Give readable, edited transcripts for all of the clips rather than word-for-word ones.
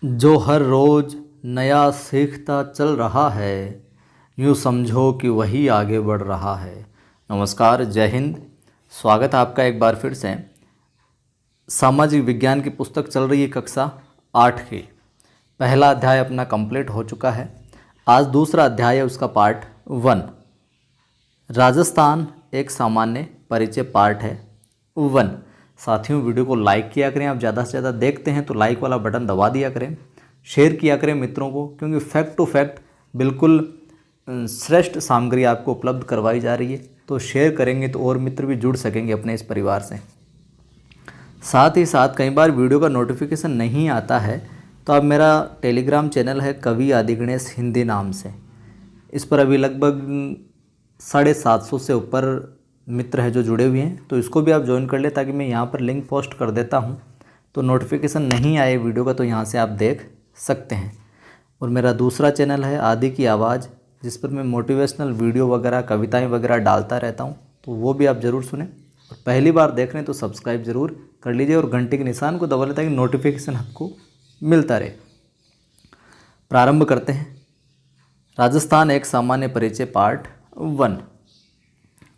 जो हर रोज़ नया सीखता चल रहा है, यूँ समझो कि वही आगे बढ़ रहा है। नमस्कार, जय हिंद। स्वागत है आपका एक बार फिर से। सामाजिक विज्ञान की पुस्तक चल रही है कक्षा 8 की। पहला अध्याय अपना कंप्लीट हो चुका है। आज दूसरा अध्याय है, उसका पार्ट 1। राजस्थान एक सामान्य परिचय पार्ट है 1। साथियों, वीडियो को लाइक किया करें। आप ज़्यादा से ज़्यादा देखते हैं तो लाइक वाला बटन दबा दिया करें, शेयर किया करें मित्रों को, क्योंकि फैक्ट टू फैक्ट बिल्कुल श्रेष्ठ सामग्री आपको उपलब्ध करवाई जा रही है। तो शेयर करेंगे तो और मित्र भी जुड़ सकेंगे अपने इस परिवार से। साथ ही साथ कई बार वीडियो का नोटिफिकेशन नहीं आता है तो आप मेरा टेलीग्राम चैनल है कवि आदि गणेश हिंदी नाम से, इस पर अभी लगभग 750 से ऊपर मित्र हैं जो जुड़े हुए हैं, तो इसको भी आप ज्वाइन कर ले ताकि मैं यहाँ पर लिंक पोस्ट कर देता हूँ तो नोटिफिकेशन नहीं आए वीडियो का तो यहाँ से आप देख सकते हैं। और मेरा दूसरा चैनल है आदि की आवाज़, जिस पर मैं मोटिवेशनल वीडियो वगैरह कविताएं वगैरह डालता रहता हूँ, तो वो भी आप ज़रूर सुने। और पहली बार देख रहे हैं तो सब्सक्राइब ज़रूर कर लीजिए और घंटे के निशान को दबा लें ताकि नोटिफिकेशन आपको मिलता रहे। प्रारंभ करते हैं। राजस्थान एक सामान्य परिचय पार्ट 1।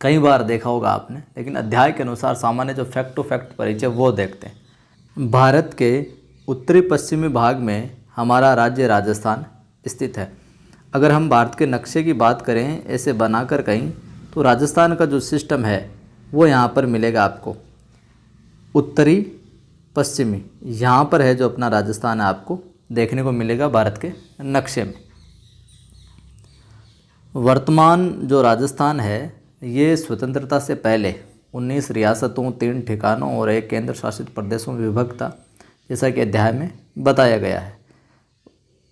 कई बार देखा होगा आपने, लेकिन अध्याय के अनुसार सामान्य जो फैक्ट टू फैक्ट परिचय वो देखते हैं। भारत के उत्तरी पश्चिमी भाग में हमारा राज्य राजस्थान स्थित है। अगर हम भारत के नक्शे की बात करें ऐसे बनाकर कहीं, तो राजस्थान का जो सिस्टम है वो यहाँ पर मिलेगा आपको। उत्तरी पश्चिमी यहाँ पर है जो अपना राजस्थान है, आपको देखने को मिलेगा भारत के नक्शे में। वर्तमान जो राजस्थान है ये स्वतंत्रता से पहले 19 रियासतों, 3 ठिकानों और 1 केंद्र शासित प्रदेशों में विभक्त था, जैसा कि अध्याय में बताया गया है।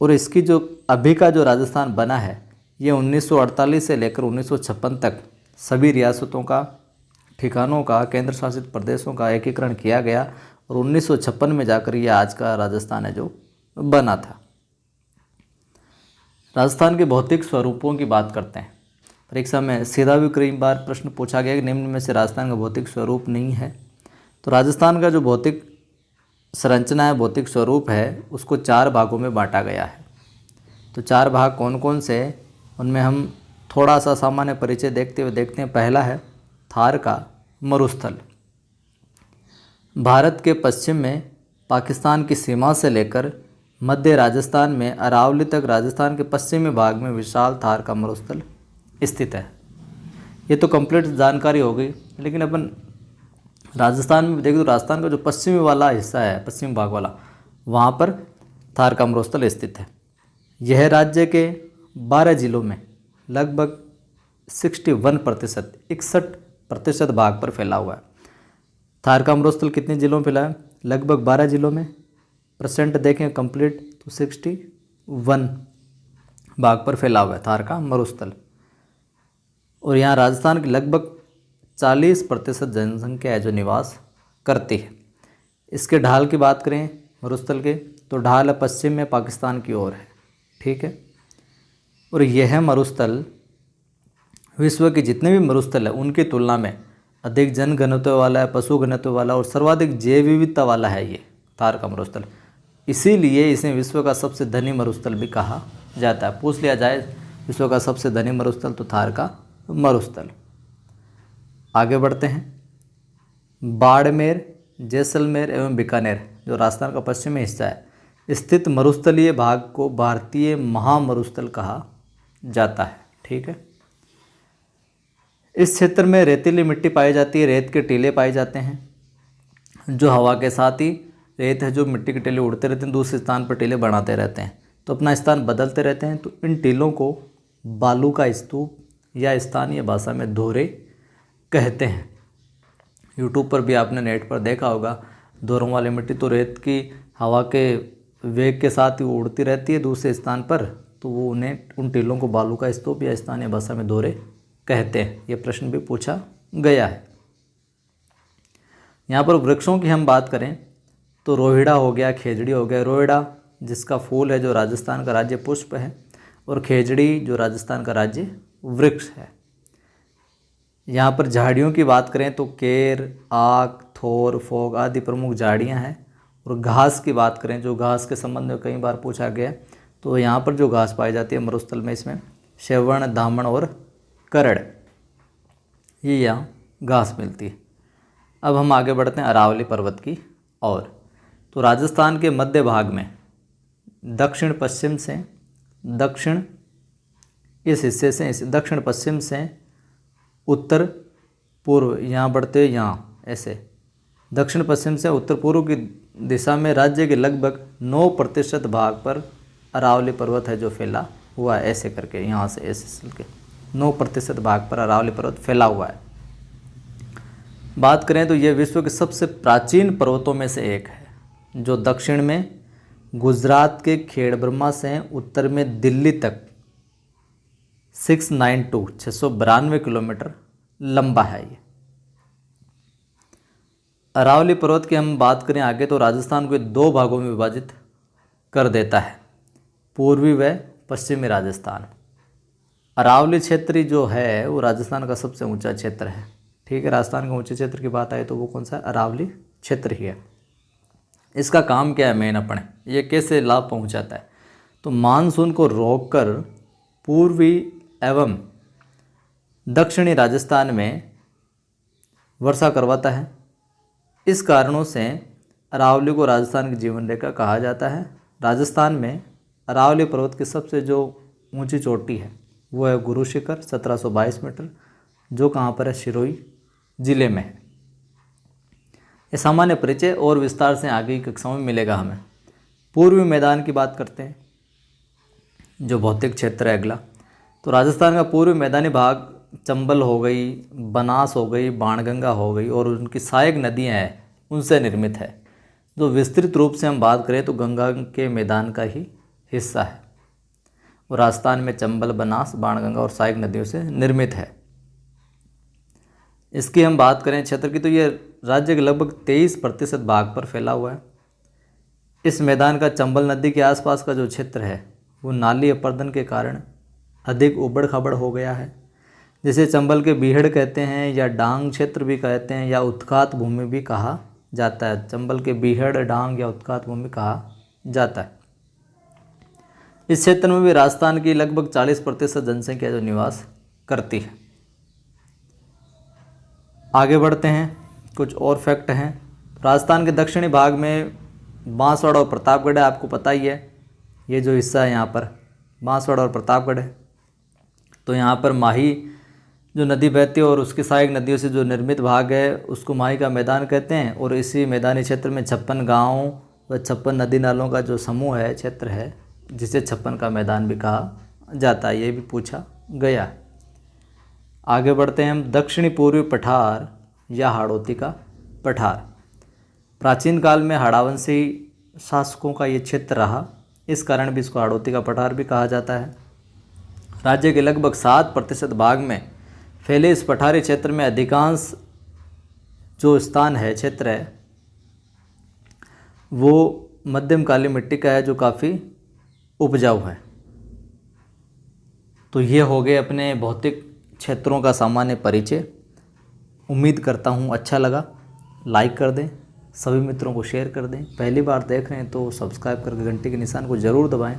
और इसकी जो अभी का जो राजस्थान बना है ये 1948 से लेकर 1956 तक सभी रियासतों का, ठिकानों का, केंद्र शासित प्रदेशों का एकीकरण किया गया और 1956 में जाकर ये आज का राजस्थान है जो बना था। राजस्थान के भौतिक स्वरूपों की बात करते हैं। परीक्षा में सीधा भी कई बार प्रश्न पूछा गया कि निम्न में से राजस्थान का भौतिक स्वरूप नहीं है। तो राजस्थान का जो भौतिक संरचना है, भौतिक स्वरूप है, उसको 4 भागों में बांटा गया है। तो 4 भाग कौन कौन से, उनमें हम थोड़ा सा सामान्य परिचय देखते हुए देखते हैं। पहला है थार का मरुस्थल। भारत के पश्चिम में पाकिस्तान की सीमा से लेकर मध्य राजस्थान में अरावली तक राजस्थान के पश्चिमी भाग में विशाल थार का मरुस्थल स्थित है। ये तो कंप्लीट जानकारी हो गई, लेकिन अपन राजस्थान में देखें तो राजस्थान का जो पश्चिमी वाला हिस्सा है, पश्चिमी भाग वाला, वहाँ पर थार का मरुस्थल स्थित है। यह राज्य के 12 जिलों में लगभग 61% भाग पर फैला हुआ है। थार का मरुस्थल कितने जिलों में फैला है? लगभग 12 जिलों में। परसेंट देखें कंप्लीट तो 61 भाग पर फैला हुआ है थार का मरुस्थल। और यहाँ राजस्थान की लगभग 40% जनसंख्या है जो निवास करती है। इसके ढाल की बात करें मरुस्थल के, तो ढाल पश्चिम में पाकिस्तान की ओर है, ठीक है। और यह मरुस्थल विश्व के जितने भी मरुस्थल है उनकी तुलना में अधिक जन घनत्व वाला है, पशु घनत्व वाला और सर्वाधिक जैव विविधता वाला है ये थार का मरुस्थल। इसीलिए इसे विश्व का सबसे धनी मरुस्थल भी कहा जाता है। पूछ लिया जाए विश्व का सबसे धनी मरुस्थल, तो थार का मरुस्थल। आगे बढ़ते हैं। बाड़मेर, जैसलमेर एवं बीकानेर जो राजस्थान का पश्चिमी हिस्सा है स्थित मरुस्थलीय भाग को भारतीय महामरुस्थल कहा जाता है, ठीक है। इस क्षेत्र में रेतीली मिट्टी पाई जाती है, रेत के टीले पाए जाते हैं जो हवा के साथ ही, रेत है जो मिट्टी के टीले उड़ते रहते हैं, दूसरे स्थान पर टीले बनाते रहते हैं, तो अपना स्थान बदलते रहते हैं। तो इन टीलों को बालू का स्तूप या स्थानीय भाषा में धोरे कहते हैं। यूट्यूब पर भी आपने नेट पर देखा होगा, धोरों वाली मिट्टी तो रेत की हवा के वेग के साथ ही उड़ती रहती है दूसरे स्थान पर, तो वो उन टीलों को बालू का स्तूप या स्थानीय भाषा में धोरे कहते हैं। ये प्रश्न भी पूछा गया है। यहाँ पर वृक्षों की हम बात करें तो रोहिड़ा हो गया, खेजड़ी हो गया। रोहिड़ा जिसका फूल है जो राजस्थान का राज्य पुष्प है, और खेजड़ी जो राजस्थान का राज्य वृक्ष है। यहाँ पर झाड़ियों की बात करें तो केर, आक, थोर, फोग आदि प्रमुख झाड़ियाँ हैं। और घास की बात करें, जो घास के संबंध में कई बार पूछा गया है, तो यहाँ पर जो घास पाई जाती है मरुस्थल में, इसमें श्रवण, दामन और करड़, ये यहाँ घास मिलती है। अब हम आगे बढ़ते हैं अरावली पर्वत की ओर। तो राजस्थान के मध्य भाग में दक्षिण पश्चिम से, दक्षिण इस हिस्से से, इस दक्षिण पश्चिम से उत्तर पूर्व यहाँ बढ़ते यहाँ ऐसे दक्षिण पश्चिम से उत्तर पूर्व की दिशा में राज्य के लगभग 9% भाग पर अरावली पर्वत है जो फैला हुआ है। ऐसे करके यहाँ से ऐसे के 9% भाग पर अरावली पर्वत फैला हुआ है। बात करें तो ये विश्व के सबसे प्राचीन पर्वतों में से एक है, जो दक्षिण में गुजरात के खेड़ब्रह्मा से उत्तर में दिल्ली तक 692 किलोमीटर लंबा है। ये अरावली पर्वत की हम बात करें आगे तो राजस्थान को 2 भागों में विभाजित कर देता है, पूर्वी व पश्चिमी राजस्थान। अरावली क्षेत्र जो है वो राजस्थान का सबसे ऊंचा क्षेत्र है। ठीक है, राजस्थान के ऊंचे क्षेत्र की बात आए तो वो कौन सा है? अरावली क्षेत्र ही है। इसका काम क्या है मेन अपने, ये कैसे लाभ पहुंचाता है? तो मानसून को रोककर पूर्वी एवं दक्षिणी राजस्थान में वर्षा करवाता है। इस कारणों से अरावली को राजस्थान की जीवन रेखा कहा जाता है। राजस्थान में अरावली पर्वत की सबसे जो ऊंची चोटी है वो है गुरु शिखर 1722 मीटर, जो कहाँ पर है? सिरोही जिले में है। ये सामान्य परिचय और विस्तार से आगे की कक्षाओं में मिलेगा हमें। पूर्वी मैदान की बात करते हैं, जो भौतिक क्षेत्र है अगला। तो राजस्थान का पूर्वी मैदानी भाग चंबल हो गई, बनास हो गई, बाणगंगा हो गई और उनकी सहायक नदियां हैं उनसे निर्मित है। जो विस्तृत रूप से हम बात करें तो गंगा के मैदान का ही हिस्सा है और राजस्थान में चंबल, बनास, बाणगंगा और सहायक नदियों से निर्मित है। इसकी हम बात करें क्षेत्र की तो ये राज्य के लगभग 23% भाग पर फैला हुआ है। इस मैदान का चंबल नदी के आसपास का जो क्षेत्र है वो नाली अपर्दन के कारण अधिक उबड़ खाबड़ हो गया है, जिसे चंबल के बीहड़ कहते हैं या डांग क्षेत्र भी कहते हैं या उत्खात भूमि भी कहा जाता है। चंबल के बीहड़, डांग या उत्खात भूमि कहा जाता है। इस क्षेत्र में भी राजस्थान की लगभग 40% जनसंख्या जो निवास करती है। आगे बढ़ते हैं, कुछ और फैक्ट हैं। राजस्थान के दक्षिणी भाग में बांसवाड़ा और प्रतापगढ़ है, आपको पता ही है। ये जो हिस्सा है यहाँ पर बांसवाड़ा और प्रतापगढ़ है। तो यहाँ पर माही जो नदी बहती है और उसकी सहायक नदियों से जो निर्मित भाग है उसको माही का मैदान कहते हैं। और इसी मैदानी क्षेत्र में 56 गाँव व 56 नदी नालों का जो समूह है, क्षेत्र है, जिसे 56 का मैदान भी कहा जाता है। ये भी पूछा गया है। आगे बढ़ते हैं हम। दक्षिणी पूर्वी पठार या हाड़ौती का पठार। प्राचीन काल में हाड़ावंशी शासकों का ये क्षेत्र रहा, इस कारण भी इसको हाड़ौती का पठार भी कहा जाता है। राज्य के लगभग 7% भाग में फैले इस पठारी क्षेत्र में अधिकांश जो स्थान है, क्षेत्र है, वो मध्यम काली मिट्टी का है जो काफ़ी उपजाऊ है। तो ये हो गए अपने भौतिक क्षेत्रों का सामान्य परिचय। उम्मीद करता हूँ अच्छा लगा। लाइक कर दें, सभी मित्रों को शेयर कर दें। पहली बार देख रहे हैं तो सब्सक्राइब करके घंटे के निशान को ज़रूर दबाएं।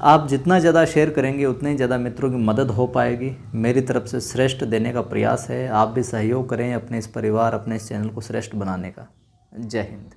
आप जितना ज़्यादा शेयर करेंगे उतनी ज़्यादा मित्रों की मदद हो पाएगी। मेरी तरफ से श्रेष्ठ देने का प्रयास है। आप भी सहयोग करें अपने इस परिवार, अपने इस चैनल को श्रेष्ठ बनाने का। जय हिंद।